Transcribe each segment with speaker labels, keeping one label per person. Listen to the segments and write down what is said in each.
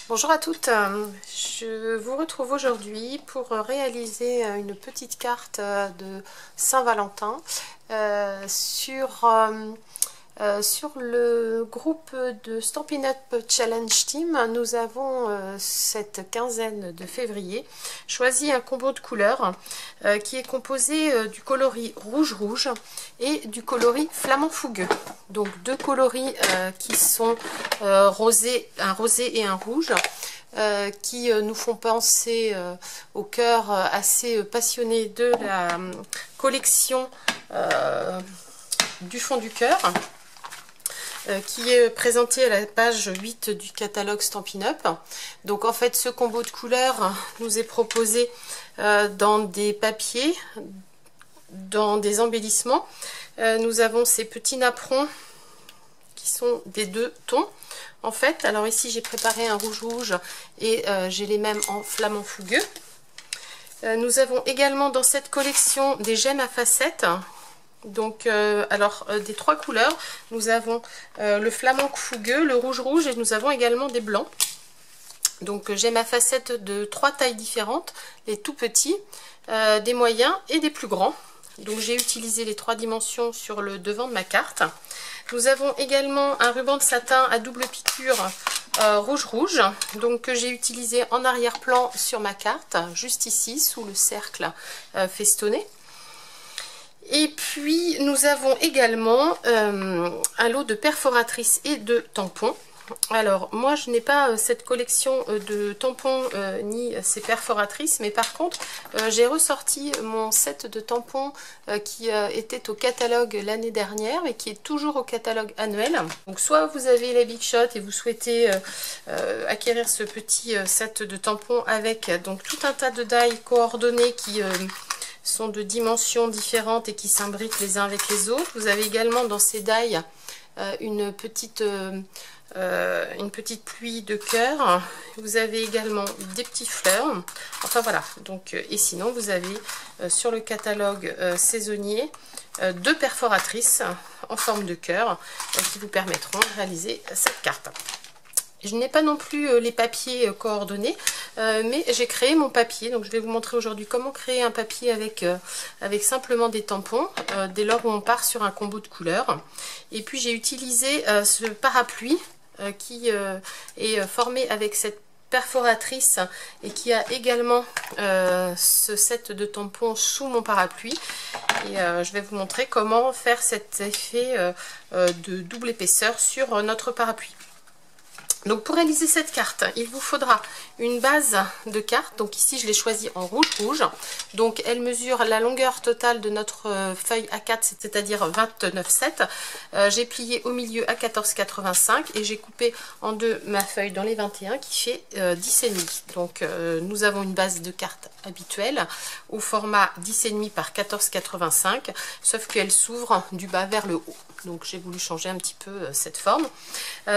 Speaker 1: Bonjour à toutes, je vous retrouve aujourd'hui pour réaliser une petite carte de Saint-Valentin sur le groupe de Stampin' Up Challenge Team. Nous avons cette quinzaine de février choisi un combo de couleurs qui est composé du coloris rouge et du coloris flamand fougueux. Donc deux coloris qui sont un rosé et un rouge. Qui nous font penser au cœur assez passionné de la collection du fond du cœur, qui est présenté à la page 8 du catalogue Stampin' Up. Donc en fait ce combo de couleurs nous est proposé dans des papiers, dans des embellissements. Nous avons ces petits napperons qui sont des deux tons. En fait, alors ici j'ai préparé un rouge et j'ai les mêmes en flamand fougueux. Nous avons également dans cette collection des gemmes à facettes. Donc des trois couleurs, nous avons le flamand fougueux, le rouge et nous avons également des blancs. Donc gemmes à facettes de trois tailles différentes, les tout petits, des moyens et des plus grands. Donc j'ai utilisé les trois dimensions sur le devant de ma carte. Nous avons également un ruban de satin à double piqûre rouge, donc que j'ai utilisé en arrière-plan sur ma carte, juste ici sous le cercle festonné. Et puis nous avons également un lot de perforatrices et de tampons. Alors moi je n'ai pas cette collection de tampons ni ces perforatrices, mais par contre j'ai ressorti mon set de tampons qui était au catalogue l'année dernière et qui est toujours au catalogue annuel. Donc soit vous avez la Big Shot et vous souhaitez acquérir ce petit set de tampons avec donc tout un tas de die coordonnées qui sont de dimensions différentes et qui s'imbriquent les uns avec les autres. Vous avez également dans ces die une petite pluie de cœur. Vous avez également des petits fleurs. Enfin voilà. Donc et sinon vous avez sur le catalogue saisonnier deux perforatrices en forme de cœur qui vous permettront de réaliser cette carte. Je n'ai pas non plus les papiers coordonnés, mais j'ai créé mon papier. Donc je vais vous montrer aujourd'hui comment créer un papier avec simplement des tampons, dès lors où on part sur un combo de couleurs. Et puis j'ai utilisé ce parapluie qui est formé avec cette perforatrice et qui a également ce set de tampons sous mon parapluie. Et je vais vous montrer comment faire cet effet de double épaisseur sur notre parapluie. Donc pour réaliser cette carte, il vous faudra une base de carte. Donc ici je l'ai choisie en rouge. Donc elle mesure la longueur totale de notre feuille A4, c'est-à-dire 29,7. J'ai plié au milieu à 14,85 et j'ai coupé en deux ma feuille dans les 21 qui fait 10,5. Donc nous avons une base de carte habituelle au format 10,5 par 14,85, sauf qu'elle s'ouvre du bas vers le haut. Donc j'ai voulu changer un petit peu cette forme.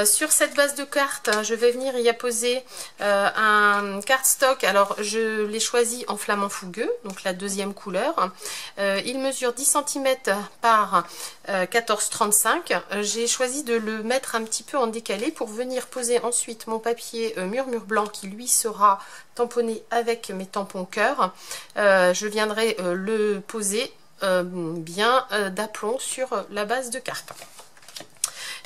Speaker 1: Sur cette base de carte, je vais venir y apposer un cardstock. Alors je l'ai choisi en flamand fougueux, donc la deuxième couleur. Il mesure 10 cm par 14,35. J'ai choisi de le mettre un petit peu en décalé pour venir poser ensuite mon papier murmure blanc qui lui sera tamponné avec mes tampons cœur. Je viendrai le poser bien d'aplomb sur la base de carte.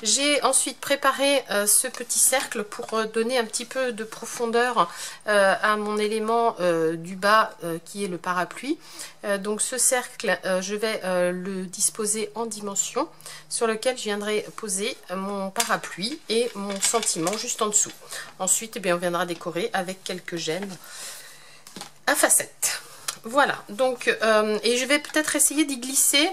Speaker 1: J'ai ensuite préparé ce petit cercle pour donner un petit peu de profondeur à mon élément du bas qui est le parapluie. Donc ce cercle, je vais le disposer en dimension sur lequel je viendrai poser mon parapluie et mon sentiment juste en dessous. Ensuite, eh bien, on viendra décorer avec quelques gemmes à facettes. Voilà, donc et je vais peut-être essayer d'y glisser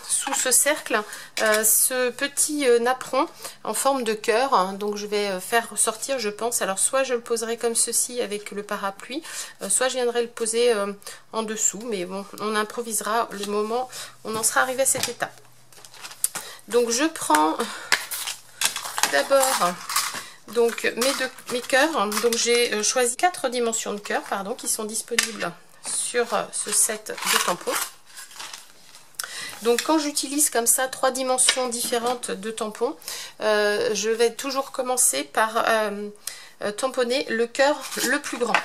Speaker 1: sous ce cercle ce petit napperon en forme de cœur. Donc je vais faire ressortir, je pense, alors soit je le poserai comme ceci avec le parapluie, soit je viendrai le poser en dessous, mais bon, on improvisera le moment où on en sera arrivé à cette étape. Donc je prends tout d'abord donc mes cœurs. Donc j'ai choisi 4 dimensions de cœur, pardon, qui sont disponibles sur ce set de tampons. Donc quand j'utilise comme ça 3 dimensions différentes de tampons, je vais toujours commencer par tamponner le cœur le plus grand.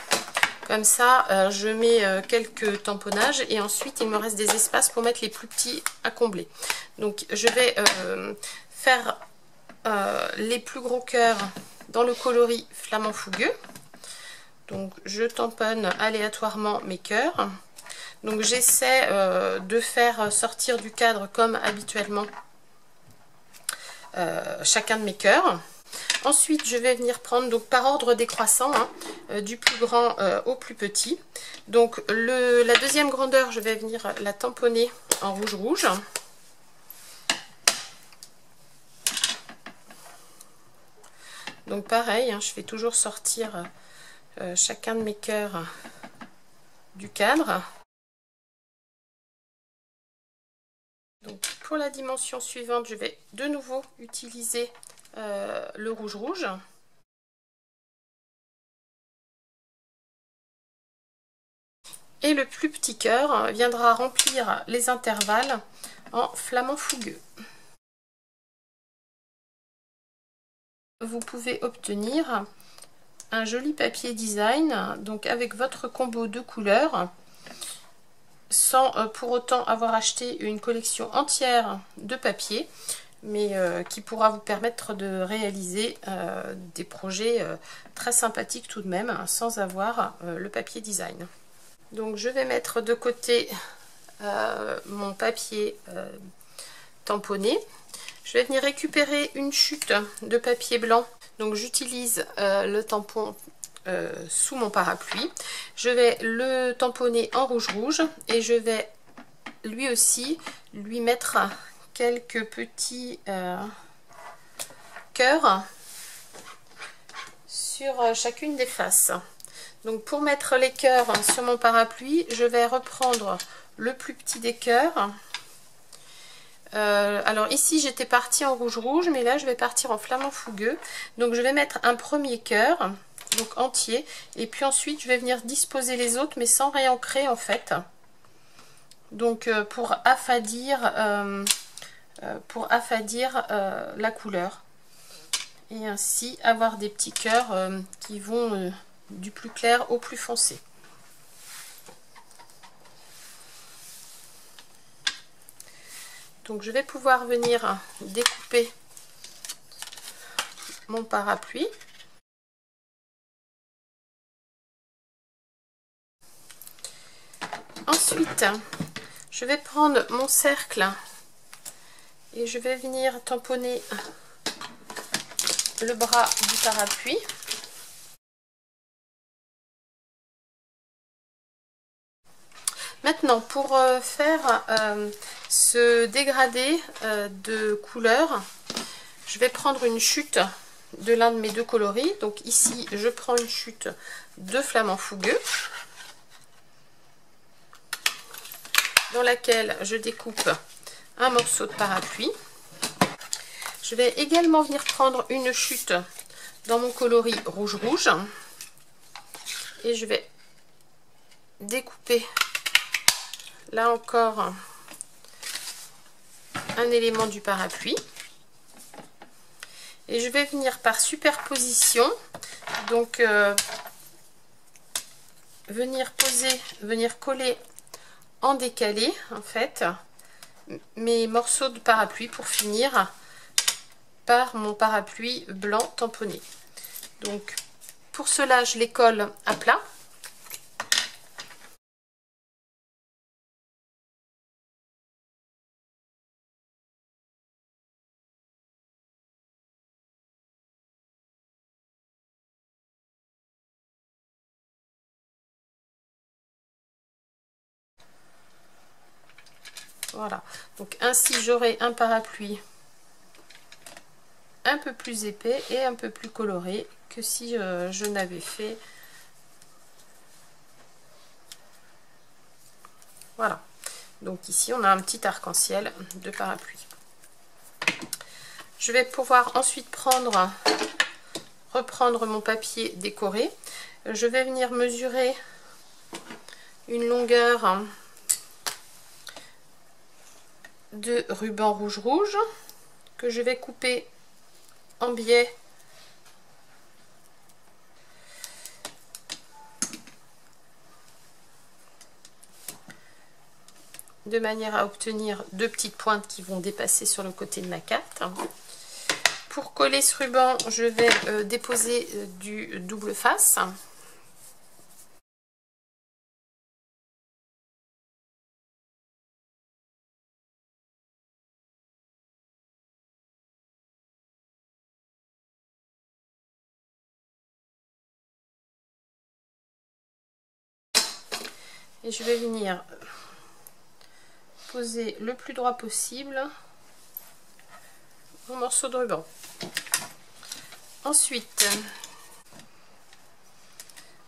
Speaker 1: Comme ça, je mets quelques tamponnages et ensuite il me reste des espaces pour mettre les plus petits à combler. Donc je vais faire les plus gros cœurs dans le coloris Flamand Fougueux. Donc je tamponne aléatoirement mes cœurs. Donc j'essaie de faire sortir du cadre comme habituellement chacun de mes cœurs. Ensuite je vais venir prendre, donc par ordre décroissant, hein, du plus grand au plus petit. Donc la deuxième grandeur, je vais venir la tamponner en rouge. Donc pareil, hein, je fais toujours sortir chacun de mes cœurs du cadre. Donc pour la dimension suivante, je vais de nouveau utiliser le rouge. Et le plus petit cœur viendra remplir les intervalles en Flamand Fougueux. Vous pouvez obtenir un joli papier design, donc avec votre combo de couleurs, sans pour autant avoir acheté une collection entière de papier, mais qui pourra vous permettre de réaliser des projets très sympathiques tout de même, sans avoir le papier design. Donc je vais mettre de côté mon papier tamponné. Je vais venir récupérer une chute de papier blanc. Donc j'utilise le tampon sous mon parapluie. Je vais le tamponner en rouge et je vais lui aussi lui mettre quelques petits cœurs sur chacune des faces. Donc pour mettre les cœurs sur mon parapluie, je vais reprendre le plus petit des cœurs. Alors ici j'étais partie en rouge, mais là je vais partir en Flamand Fougueux. Donc je vais mettre un premier cœur, donc entier, et puis ensuite je vais venir disposer les autres, mais sans réancrer en fait. Donc pour affadir la couleur. Et ainsi avoir des petits cœurs qui vont du plus clair au plus foncé. Donc je vais pouvoir venir découper mon parapluie. Ensuite, je vais prendre mon cercle et je vais venir tamponner le bras du parapluie. Maintenant, pour faire ce dégradé de couleur, je vais prendre une chute de l'un de mes deux coloris. Donc ici, je prends une chute de Flamand Fougueux, dans laquelle je découpe un morceau de parapluie. Je vais également venir prendre une chute dans mon coloris rouge et je vais découper là encore un élément du parapluie et je vais venir par superposition donc venir coller en décalé en fait mes morceaux de parapluie pour finir par mon parapluie blanc tamponné. Donc pour cela je les colle à plat. Voilà, donc ainsi j'aurai un parapluie un peu plus épais et un peu plus coloré que si je n'avais fait. Voilà, donc ici on a un petit arc-en-ciel de parapluie. Je vais pouvoir ensuite reprendre mon papier décoré. Je vais venir mesurer une longueur de ruban rouge que je vais couper en biais de manière à obtenir 2 petites pointes qui vont dépasser sur le côté de ma carte. Pour coller ce ruban, je vais déposer du double face. Et je vais venir poser le plus droit possible mon morceau de ruban. Ensuite,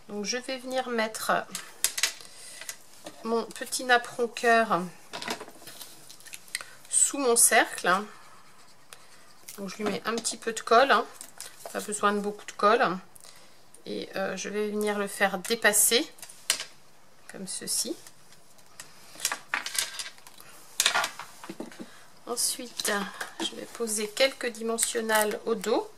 Speaker 1: donc je vais venir mettre mon petit napperon cœur sous mon cercle. Donc je lui mets un petit peu de colle, pas besoin de beaucoup de colle, et je vais venir le faire dépasser comme ceci. Ensuite, je vais poser quelques dimensionnels au dos.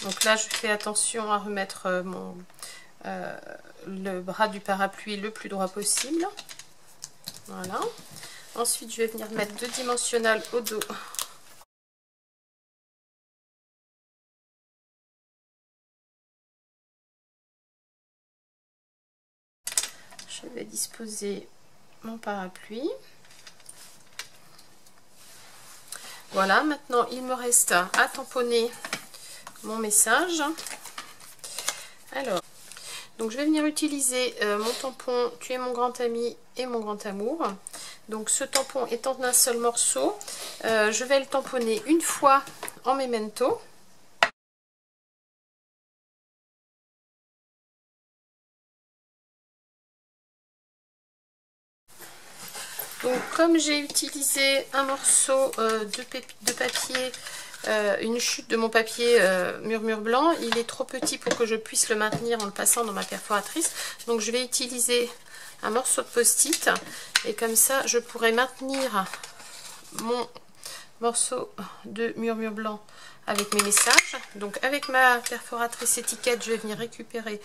Speaker 1: Donc là, je fais attention à remettre le bras du parapluie le plus droit possible. Voilà. Ensuite, je vais venir mettre 2 dimensionnels au dos. Je vais disposer mon parapluie. Voilà, maintenant il me reste à tamponner mon message. Alors, donc je vais venir utiliser mon tampon Tu es mon grand ami et mon grand amour. Donc ce tampon étant d'un seul morceau, je vais le tamponner une fois en memento. Donc comme j'ai utilisé un morceau de papier, une chute de mon papier murmure blanc, il est trop petit pour que je puisse le maintenir en le passant dans ma perforatrice. Donc je vais utiliser un morceau de post-it et comme ça je pourrai maintenir mon morceau de murmure blanc avec mes messages. Donc avec ma perforatrice étiquette, je vais venir récupérer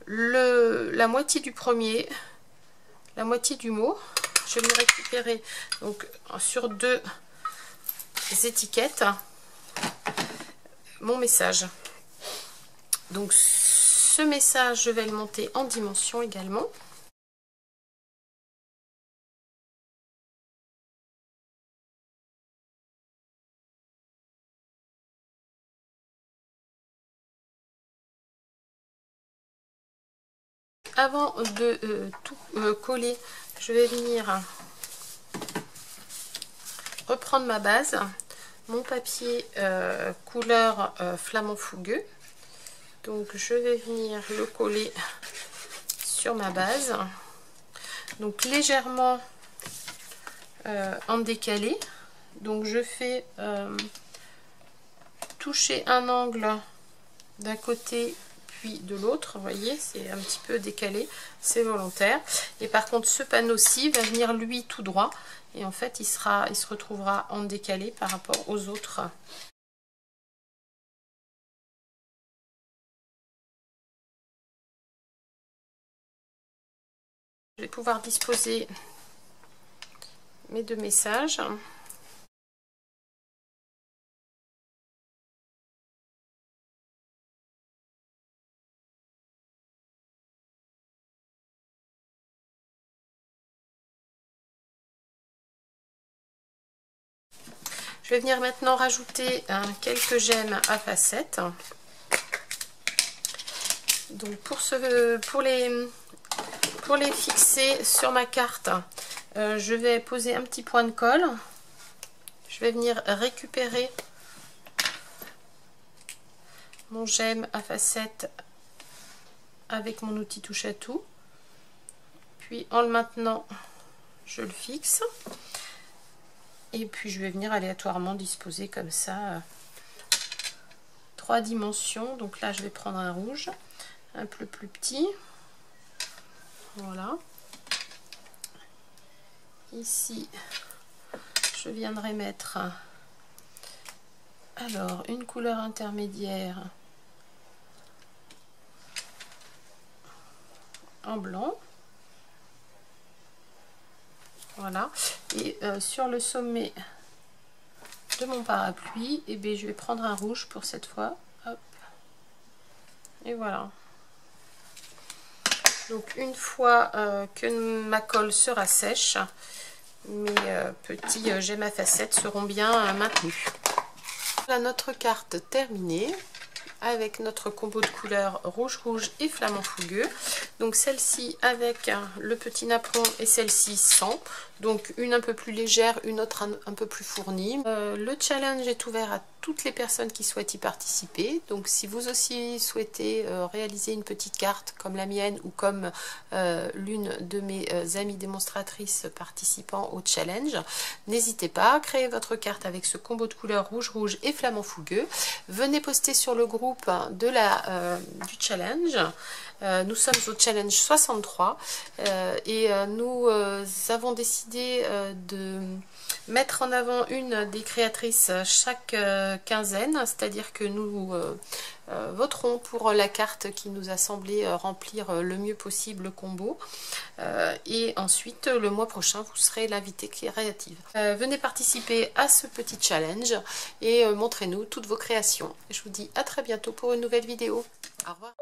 Speaker 1: la moitié du premier, la moitié du mot. Je vais récupérer donc sur 2 étiquettes mon message. Donc ce message, je vais le monter en dimension également. Avant de tout coller, je vais venir reprendre ma base, mon papier couleur flamant fougueux. Donc je vais venir le coller sur ma base, donc légèrement en décalé. Donc je fais toucher un angle d'un côté puis de l'autre, vous voyez, c'est un petit peu décalé, c'est volontaire. Et par contre ce panneau-ci va venir lui tout droit et en fait il se retrouvera en décalé par rapport aux autres. Je vais pouvoir disposer mes 2 messages. Je vais venir maintenant rajouter quelques gemmes à facettes. Donc pour les fixer sur ma carte, je vais poser un petit point de colle. Je vais venir récupérer mon gemme à facettes avec mon outil touche à tout. Puis en le maintenant, je le fixe. Et puis je vais venir aléatoirement disposer comme ça 3 dimensions. Donc là, je vais prendre un rouge, un peu plus petit. Voilà. Ici, je viendrai mettre alors une couleur intermédiaire en blanc. Voilà. Et sur le sommet de mon parapluie, et bien, je vais prendre un rouge pour cette fois. Hop. Et voilà. Donc une fois que ma colle sera sèche, mes petits gemmes à facettes seront bien maintenus. Voilà notre carte terminée avec notre combo de couleurs rouge rouge et flamant fougueux. Donc celle-ci avec le petit napperon et celle-ci sans. Donc une un peu plus légère, une autre un peu plus fournie. Le challenge est ouvert à toutes les personnes qui souhaitent y participer. Donc si vous aussi souhaitez réaliser une petite carte comme la mienne ou comme l'une de mes amies démonstratrices participant au challenge, n'hésitez pas à créer votre carte avec ce combo de couleurs rouge rouge et flamant fougueux. Venez poster sur le groupe de du challenge. Nous sommes au challenge 63 et nous avons décidé de mettre en avant une des créatrices chaque quinzaine, c'est-à-dire que nous voterons pour la carte qui nous a semblé remplir le mieux possible le combo, et ensuite le mois prochain vous serez l'invité créative. Venez participer à ce petit challenge et montrez-nous toutes vos créations. Je vous dis à très bientôt pour une nouvelle vidéo. Au revoir.